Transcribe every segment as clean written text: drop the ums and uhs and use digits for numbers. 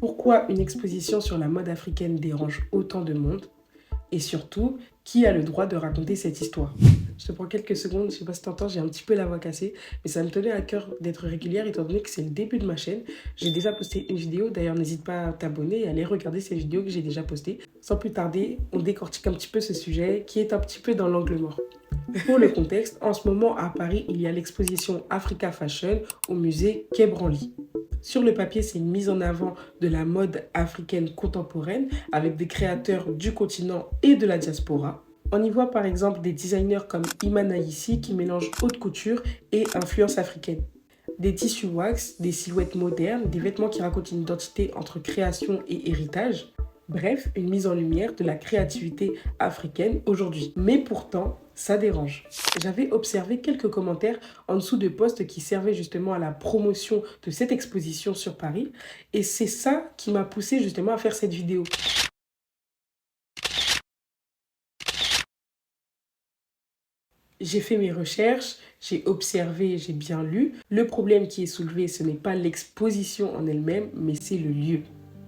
Pourquoi une exposition sur la mode africaine dérange autant de monde? Et surtout, qui a le droit de raconter cette histoire? Je te prends quelques secondes, je sais pas si t'entends, j'ai un petit peu la voix cassée, mais ça me tenait à cœur d'être régulière étant donné que c'est le début de ma chaîne. J'ai déjà posté une vidéo, d'ailleurs n'hésite pas à t'abonner et à aller regarder ces vidéos que j'ai déjà postées. Sans plus tarder, on décortique un petit peu ce sujet qui est un petit peu dans l'angle mort. Pour le contexte, en ce moment à Paris, il y a l'exposition Africa Fashion au musée Quai Branly. Sur le papier, c'est une mise en avant de la mode africaine contemporaine avec des créateurs du continent et de la diaspora. On y voit par exemple des designers comme Iman Aissi qui mélangent haute couture et influence africaine. Des tissus wax, des silhouettes modernes, des vêtements qui racontent une identité entre création et héritage. Bref, une mise en lumière de la créativité africaine aujourd'hui. Mais pourtant, ça dérange. J'avais observé quelques commentaires en dessous de posts qui servaient justement à la promotion de cette exposition sur Paris. Et c'est ça qui m'a poussé justement à faire cette vidéo. J'ai fait mes recherches, j'ai observé, j'ai bien lu. Le problème qui est soulevé, ce n'est pas l'exposition en elle-même, mais c'est le lieu.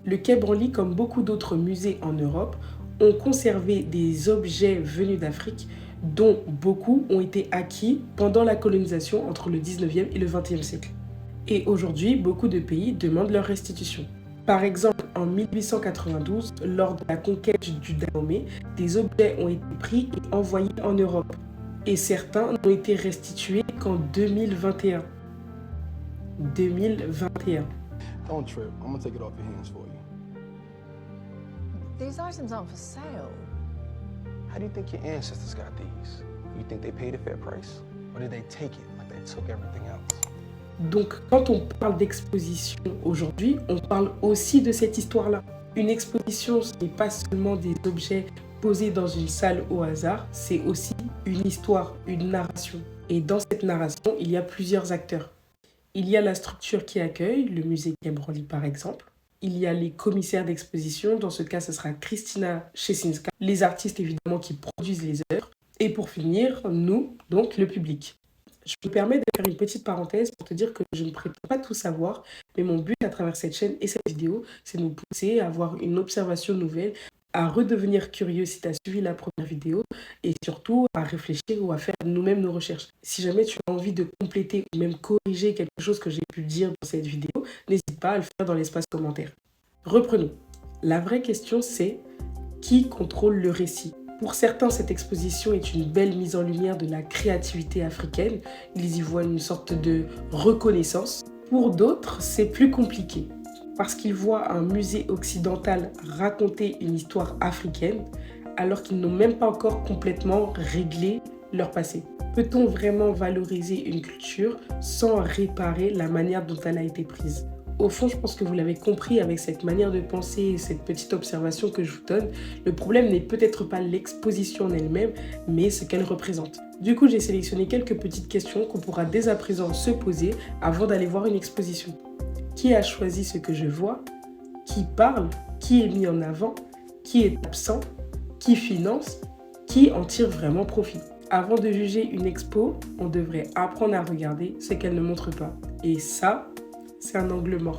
Le Quai Branly, comme beaucoup d'autres musées en Europe, ont conservé des objets venus d'Afrique, dont beaucoup ont été acquis pendant la colonisation entre le 19e et le 20e siècle. Et aujourd'hui, beaucoup de pays demandent leur restitution. Par exemple, en 1892, lors de la conquête du Dahomey, des objets ont été pris et envoyés en Europe. Et certains n'ont été restitués qu'en 2021. 2021. Don't trip. I'm gonna take it off your hands for you. These items aren't for sale. How do you think your ancestors got these? You think they paid a fair price? Or did they take it like they took everything else? Donc, quand on parle d'exposition aujourd'hui, on parle aussi de cette histoire-là. Une exposition, ce n'est pas seulement des objets posés dans une salle au hasard, c'est aussi une histoire, une narration. Et dans cette narration, il y a plusieurs acteurs. Il y a la structure qui accueille, le musée Quai Branly par exemple. Il y a les commissaires d'exposition, dans ce cas, ce sera Christina Szczecinska, les artistes évidemment qui produisent les œuvres. Et pour finir, nous, donc le public. Je me permets de faire une petite parenthèse pour te dire que je ne prétends pas tout savoir, mais mon but à travers cette chaîne et cette vidéo, c'est de nous pousser à avoir une observation nouvelle, à redevenir curieux si tu as suivi la première vidéo et surtout à réfléchir ou à faire nous-mêmes nos recherches. Si jamais tu as envie de compléter ou même corriger quelque chose que j'ai pu dire dans cette vidéo, n'hésite pas à le faire dans l'espace commentaire. Reprenons. La vraie question c'est qui contrôle le récit? Pour certains, cette exposition est une belle mise en lumière de la créativité africaine. Ils y voient une sorte de reconnaissance. Pour d'autres, c'est plus compliqué parce qu'ils voient un musée occidental raconter une histoire africaine alors qu'ils n'ont même pas encore complètement réglé leur passé. Peut-on vraiment valoriser une culture sans réparer la manière dont elle a été prise? Au fond, je pense que vous l'avez compris avec cette manière de penser et cette petite observation que je vous donne. Le problème n'est peut-être pas l'exposition en elle-même, mais ce qu'elle représente. Du coup, j'ai sélectionné quelques petites questions qu'on pourra dès à présent se poser avant d'aller voir une exposition. Qui a choisi ce que je vois? Qui parle? Qui est mis en avant? Qui est absent? Qui finance? Qui en tire vraiment profit? Avant de juger une expo, on devrait apprendre à regarder ce qu'elle ne montre pas. Et ça, c'est un angle mort.